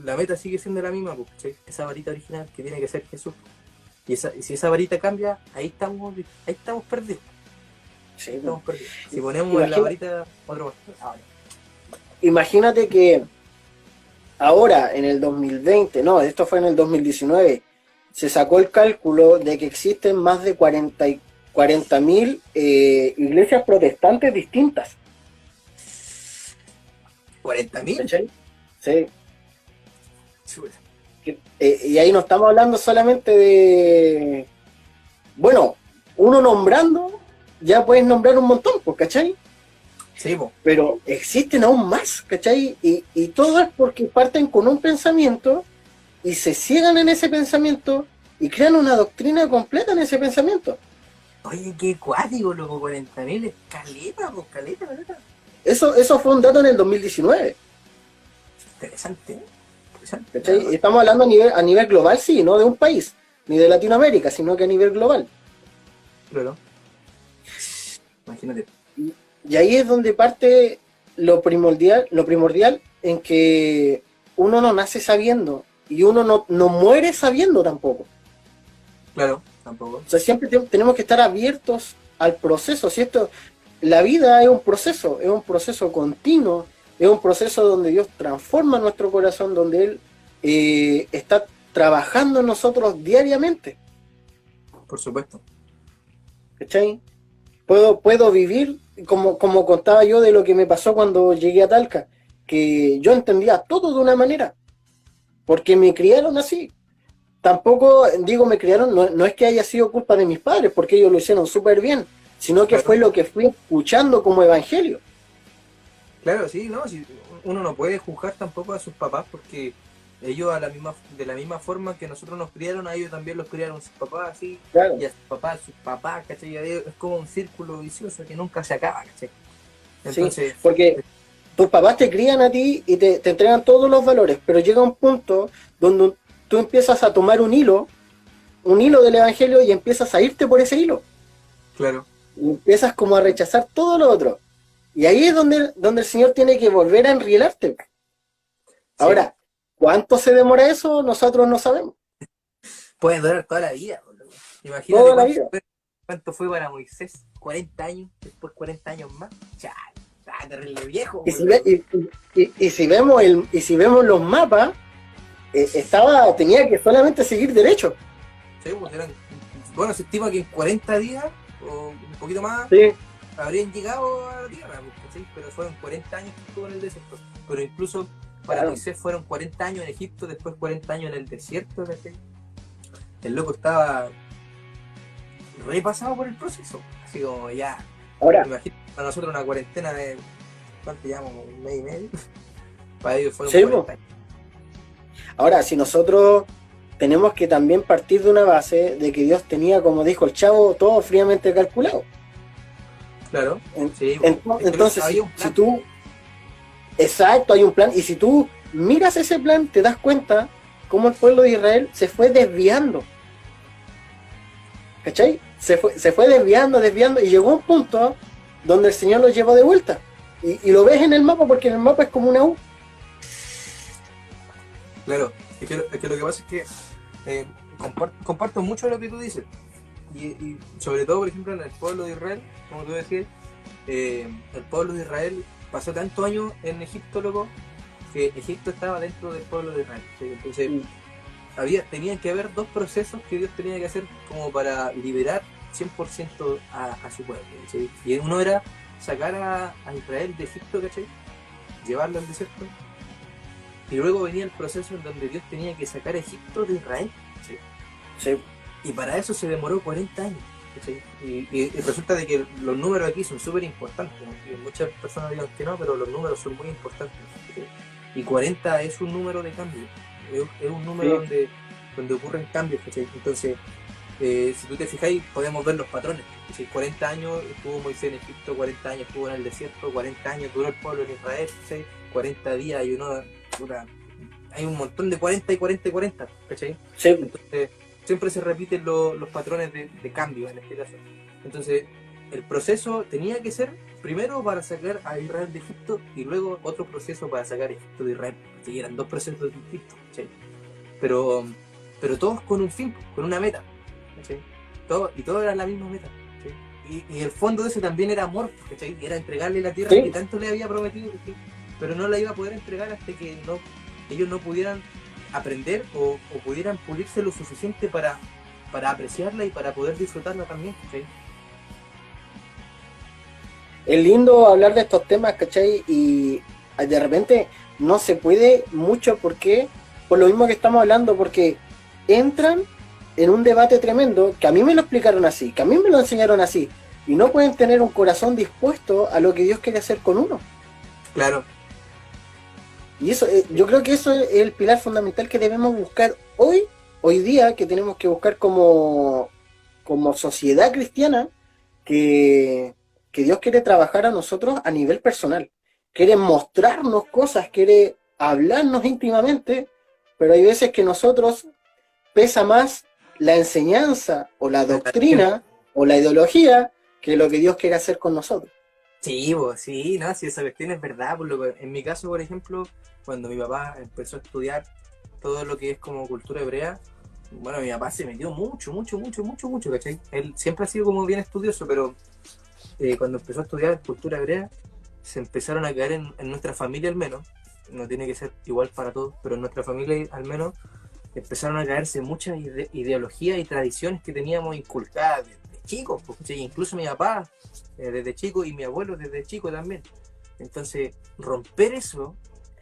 la meta sigue siendo la misma, ¿cachai? Esa varita original que tiene que ser Jesús. Y si esa varita cambia, ahí estamos perdidos. Sí, Estamos perdidos. Si ponemos Imagina- la varita otro pastor. Ah, vale. Imagínate que ahora, en el 2020, no, esto fue en el 2019, se sacó el cálculo de que existen más de 40.000 iglesias protestantes distintas. 40.000. ¿Cachai? Sí. Y ahí no estamos hablando solamente de... Bueno, uno nombrando, ya puedes nombrar un montón, pues, ¿cachai? Sí, po. Pero existen aún más, ¿cachai? Y todo es porque parten con un pensamiento y se ciegan en ese pensamiento y crean una doctrina completa en ese pensamiento. Oye, qué cuático, loco, 40.000 es caleta, pues, caleta. Eso fue un dato en el 2019, Interesante, ¿eh? ¿cachai? Y estamos hablando a nivel global, sí, no de un país, ni de Latinoamérica, sino que a nivel global. Claro. Imagínate. Y ahí es donde parte lo primordial en que uno no nace sabiendo y uno no muere sabiendo tampoco. Claro, tampoco. O sea, siempre tenemos que estar abiertos al proceso, ¿cierto? La vida es un proceso continuo, es un proceso donde Dios transforma nuestro corazón, donde Él está trabajando en nosotros diariamente, Por supuesto. ¿cachai? Puedo vivir, como contaba yo de lo que me pasó cuando llegué a Talca, que yo entendía todo de una manera, porque me criaron así. Tampoco, digo, me criaron, no es que haya sido culpa de mis padres, porque ellos lo hicieron súper bien, sino que fue lo que fui escuchando como evangelio. Claro, sí, no, sí, uno no puede juzgar tampoco a sus papás porque ellos de la misma forma que nosotros nos criaron, a ellos también los criaron sus papás, así, Claro. y a sus papás, ¿cachai? Es como un círculo vicioso que nunca se acaba, ¿cachai? Entonces, Sí, porque tus papás te crían a ti y te entregan todos los valores, pero llega un punto donde tú empiezas a tomar un hilo del evangelio y empiezas a irte por ese hilo. claro, Y empiezas como a rechazar todo lo otro. Y ahí es donde el Señor tiene que volver a enrielarte. Ahora, ¿cuánto se demora eso? Nosotros no sabemos. puede durar toda la vida, boludo. Imagínate Toda la vida. cuánto fue para Moisés, 40 años, después 40 años más, ya, está terrible viejo, Y si, boludo. y si vemos los mapas, tenía que solamente seguir derecho. Sí, pues bueno, se estima que en 40 días, o un poquito más, Sí, habrían llegado a la tierra, ¿sí? Pero fueron 40 años que estuvo en el desierto. Pero incluso para Claro. Moisés fueron 40 años en Egipto, después 40 años en el desierto. ¿Sí? El loco estaba repasado por el proceso. Así como ya, Ahora, imagínate para nosotros una cuarentena de, ¿cuánto llamamos? ¿Un mes y medio? Para ellos fueron Sí, 40 años. ahora, si nosotros tenemos que también partir de una base de que Dios tenía, como dijo el chavo, todo fríamente calculado. Claro, sí. Es que Entonces, había un si plan. tú... Exacto, hay un plan. Y si tú miras ese plan, te das cuenta cómo el pueblo de Israel se fue desviando. ¿Cachai? Se fue desviando y llegó a un punto donde el Señor los llevó de vuelta. Y lo ves en el mapa, porque en el mapa es como una U. Claro, es que lo que pasa es que comparto mucho lo que tú dices. Y sobre todo, por ejemplo, en el pueblo de Israel, como tú decías, el pueblo de Israel pasó tantos años en Egipto, loco, que Egipto estaba dentro del pueblo de Israel. ¿Sí? Entonces, tenían que haber dos procesos que Dios tenía que hacer como para liberar 100% a su pueblo. ¿Sí? Y uno era sacar a Israel de Egipto, ¿cachai? Llevarlo al desierto. Y luego venía el proceso en donde Dios tenía que sacar a Egipto de Israel. ¿Sí? Sí. Y para eso se demoró 40 años. ¿Sí? Y resulta de que los números aquí son súper importantes. ¿No? Muchas personas digan que no, pero los números son muy importantes. ¿Sí? Y 40 es un número de cambio. Es un número donde ocurren cambios. ¿Sí? Entonces, si tú te fijáis, podemos ver los patrones. ¿Sí? 40 años estuvo Moisés en Egipto, 40 años estuvo en el desierto, 40 años duró el pueblo en Israel, ¿sí? 40 días y hay un montón de 40 y 40 y 40. ¿Sí? Sí. Entonces, siempre se repiten los patrones de cambio en este caso. Entonces, el proceso tenía que ser primero para sacar a Israel de Egipto y luego otro proceso para sacar a Egipto de Israel. Sí, eran dos procesos distintos, ¿sí? pero, pero todos con un fin, con una meta, ¿sí? Todo era la misma meta. ¿Sí? Y el fondo de eso también era amor, ¿sí? Era entregarle la tierra que tanto le había prometido, ¿sí? Pero no la iba a poder entregar hasta que ellos no pudieran aprender o pudieran pulirse lo suficiente para apreciarla y para poder disfrutarla también, ¿sí? Es lindo hablar de estos temas, ¿cachai? Y de repente no se puede mucho porque, por lo mismo que estamos hablando, porque entran en un debate tremendo, que a mí me lo explicaron así, que a mí me lo enseñaron así, y no pueden tener un corazón dispuesto a lo que Dios quiere hacer con uno. Claro. Y eso, yo creo que eso es el pilar fundamental que debemos buscar hoy día, que tenemos que buscar como sociedad cristiana, que Dios quiere trabajar a nosotros a nivel personal. Quiere mostrarnos cosas, quiere hablarnos íntimamente, pero hay veces que nosotros pesa más la enseñanza o la doctrina o la ideología que lo que Dios quiere hacer con nosotros. Sí, sí, no, si esa cuestión es verdad. En mi caso, por ejemplo, cuando mi papá empezó a estudiar todo lo que es como cultura hebrea, bueno, mi papá se metió mucho, ¿cachai? Él siempre ha sido como bien estudioso, pero cuando empezó a estudiar cultura hebrea, se empezaron a caer en nuestra familia al menos, no tiene que ser igual para todos, pero en nuestra familia al menos, empezaron a caerse muchas ideologías y tradiciones que teníamos inculcadas desde chicos, porque incluso mi papá desde chico y mi abuelo desde chico también. Entonces, romper eso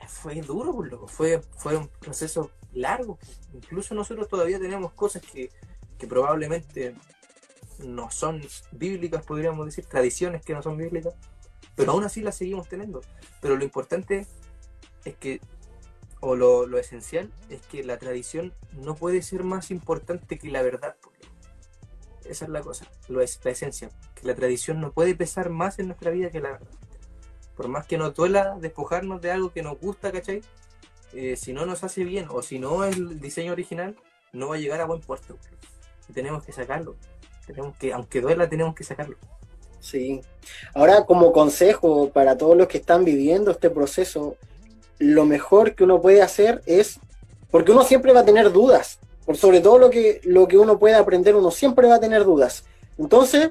fue duro, pues, loco. Fue un proceso largo. Incluso nosotros todavía tenemos cosas que probablemente no son bíblicas, podríamos decir, tradiciones que no son bíblicas, pero aún así las seguimos teniendo. Pero lo importante es que, o lo esencial, es que la tradición no puede ser más importante que la verdad. Esa es la cosa, la esencia, que la tradición no puede pesar más en nuestra vida que la verdad. Por más que nos duela despojarnos de algo que nos gusta, ¿cachai? Si no nos hace bien, o si no es el diseño original, no va a llegar a buen puerto. Y tenemos que sacarlo. Aunque duela, tenemos que sacarlo. Sí. Ahora, como consejo para todos los que están viviendo este proceso, lo mejor que uno puede hacer es, porque uno siempre va a tener dudas, por sobre todo lo que uno puede aprender, uno siempre va a tener dudas. Entonces,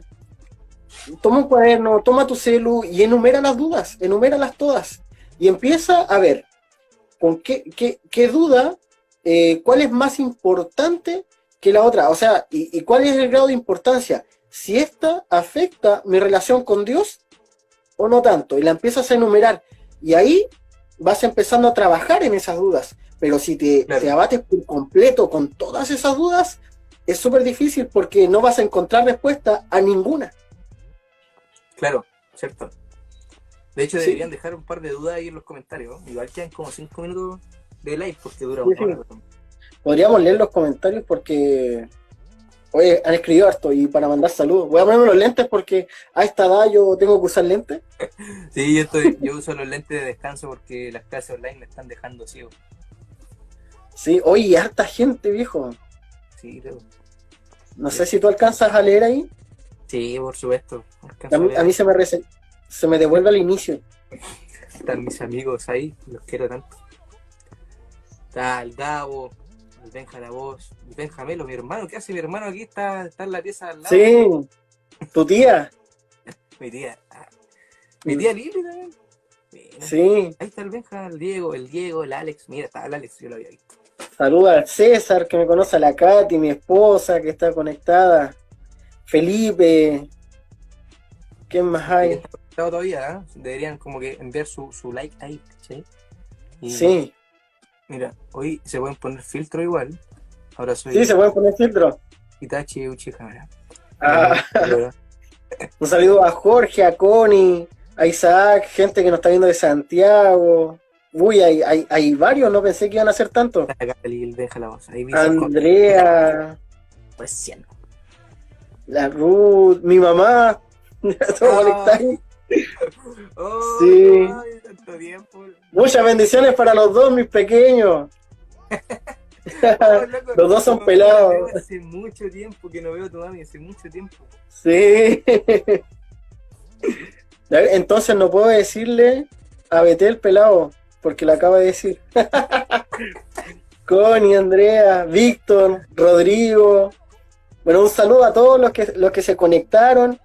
toma un cuaderno, toma tu celu y enumera las dudas, enuméralas todas. Y empieza a ver con qué duda, cuál es más importante que la otra. O sea, y cuál es el grado de importancia. Si esta afecta mi relación con Dios o no tanto. Y la empiezas a enumerar. Y ahí vas empezando a trabajar en esas dudas. Pero si te abates por completo con todas esas dudas, es súper difícil porque no vas a encontrar respuesta a ninguna. Claro, cierto. De hecho, deberían dejar un par de dudas ahí en los comentarios. Igual quedan como 5 minutos de live porque dura una hora. Podríamos leer los comentarios porque oye, han escrito harto y para mandar saludos. Voy a ponerme los lentes porque a esta edad yo tengo que usar lentes. Sí, yo uso los lentes de descanso porque las clases online me están dejando ciego. Sí, oye, harta gente, viejo. Sí, creo. No sé si tú alcanzas a leer ahí. Sí, por supuesto. A mí se me devuelve al inicio. Están mis amigos ahí, los quiero tanto. Está el Gabo, el Benja la voz, el Benjamelo, mi hermano. ¿Qué hace mi hermano aquí? Está en la pieza al lado. Sí, tu tía. Mi tía. Mi tía Lili también. Mira, sí. Ahí está el Benja, el Diego, el Alex. Mira, estaba el Alex, yo lo había visto. Saluda al César, que me conoce, a la Katy, mi esposa, que está conectada. Felipe. ¿Quién más hay? Está conectado todavía, ¿eh? Deberían como que enviar su like ahí, ¿sí? Sí. Mira, hoy se pueden poner filtro igual. Ahora soy... Sí, se pueden poner filtro. Itachi Uchiha, mira. Un saludo a Jorge, a Connie, a Isaac, gente que nos está viendo de Santiago. Uy, hay varios, no pensé que iban a ser tantos. Andrea, pues la Ruth, mi mamá. Sí. Tanto tiempo. Muchas bendiciones para los dos, mis pequeños. Oh, loco, Los dos son no pelados. veo hace mucho tiempo que no veo a tu mami, hace mucho tiempo. Sí. Entonces no puedo decirle a Betel pelado, porque lo acaba de decir. Connie, Andrea, Víctor, Rodrigo. Bueno, un saludo a todos los que se conectaron.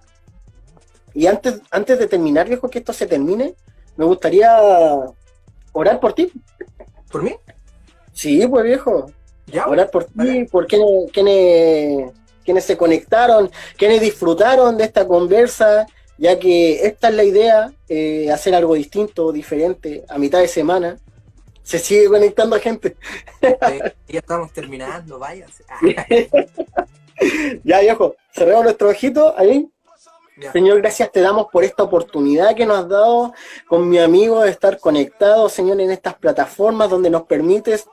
Y antes de terminar, viejo, que esto se termine, me gustaría orar por ti. ¿Por mí? Sí, pues viejo. ¿Ya? Orar por ti, Vale. por quienes se conectaron, quienes disfrutaron de esta conversa, ya que esta es la idea, hacer algo distinto, diferente, a mitad de semana. Se sigue conectando gente. Ya estamos terminando, váyanse. Ya, viejo, cerramos nuestro ojito ahí. Ya. Señor, gracias te damos por esta oportunidad que nos has dado con mi amigo de estar conectados, Señor, en estas plataformas donde nos permites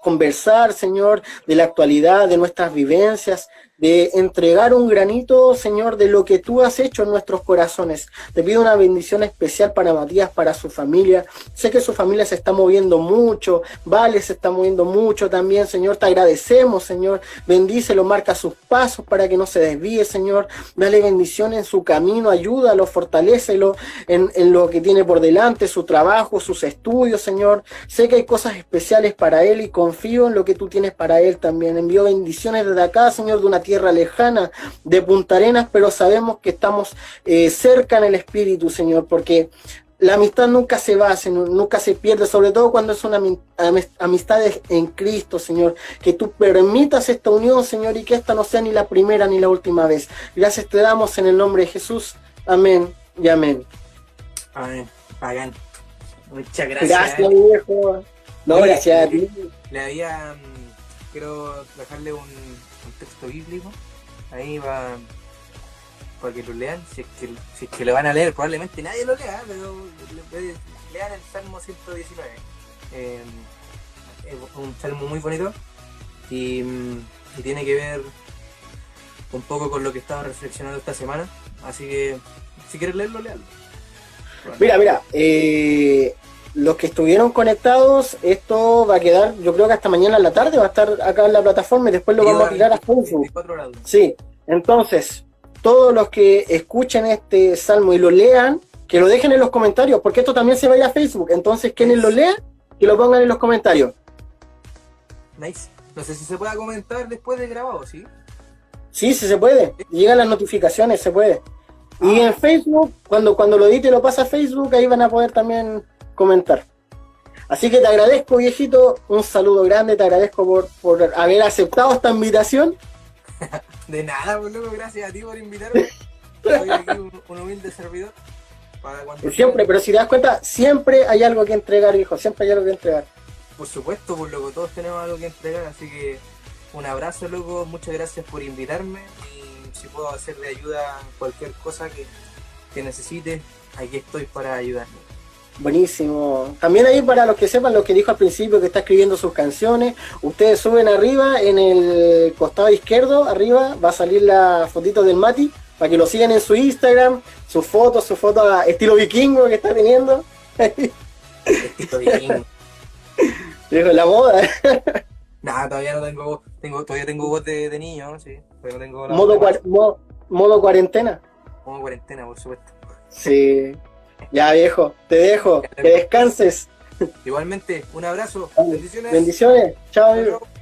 conversar, Señor, de la actualidad, de nuestras vivencias, de entregar un granito, Señor, de lo que tú has hecho en nuestros corazones. Te pido una bendición especial para Matías, para su familia. Sé que su familia se está moviendo mucho, Vale se está moviendo mucho también, Señor. Te agradecemos, Señor. Bendícelo, marca sus pasos para que no se desvíe, Señor. Dale bendición en su camino, ayúdalo, fortalécelo en lo que tiene por delante, su trabajo, sus estudios, Señor. Sé que hay cosas especiales para él y confío en lo que tú tienes para él también. Envío bendiciones desde acá, Señor, de una tierra lejana, de Punta Arenas, pero sabemos que estamos cerca en el espíritu, Señor, porque la amistad nunca se va, Señor, nunca se pierde, sobre todo cuando es una amistad en Cristo, Señor. Que tú permitas esta unión, Señor, y que esta no sea ni la primera ni la última vez. Gracias te damos en el nombre de Jesús. Amén y amén. Amén. Pagan. Muchas gracias. Gracias, viejo. No, Oye, gracias a ti. Le había. Quiero dejarle un texto bíblico. Ahí va. Para que lo lean. Si es que lo van a leer, probablemente nadie lo lea, pero lean el Salmo 119. Es un salmo muy bonito. Y tiene que ver un poco con lo que estaba reflexionando esta semana. Así que, si quieres leerlo, léalo. Mira, los que estuvieron conectados, esto va a quedar, yo creo que hasta mañana en la tarde va a estar acá en la plataforma y después lo vamos a tirar a Facebook. 24 grados. Sí, entonces, todos los que escuchen este salmo y lo lean, que lo dejen en los comentarios, porque esto también se va a ir a Facebook. Entonces, quienes lo lean, que lo pongan en los comentarios. Nice. No sé si se pueda comentar después de grabado, ¿sí? Sí, sí se puede. Llegan las notificaciones, se puede. Y en Facebook, cuando lo edite y lo pasa a Facebook, ahí van a poder también comentar. Así que te agradezco, viejito, un saludo grande, te agradezco por haber aceptado esta invitación. De nada, pues loco, gracias a ti por invitarme. Soy aquí un humilde servidor. Para cuando Siempre, pero si te das cuenta, siempre hay algo que entregar, viejo, siempre hay algo que entregar. Por supuesto, pues loco, todos tenemos algo que entregar, así que un abrazo, loco, muchas gracias por invitarme y si puedo hacer de ayuda en cualquier cosa que necesites, aquí estoy para ayudarme. Buenísimo. También ahí para los que sepan lo que dijo al principio, que está escribiendo sus canciones, ustedes suben arriba, en el costado izquierdo, arriba va a salir la fotito del Mati, para que lo sigan en su Instagram, su foto estilo vikingo que está teniendo. Estilo vikingo. Dijo, la moda. Nada, todavía no tengo voz, todavía tengo voz de niño, sí, pero no tengo la Modo cuarentena. como cuarentena, por supuesto. Sí. Ya, viejo, te dejo, que descanses. Igualmente, un abrazo, bendiciones. Bendiciones. Chao, amigo. Chao.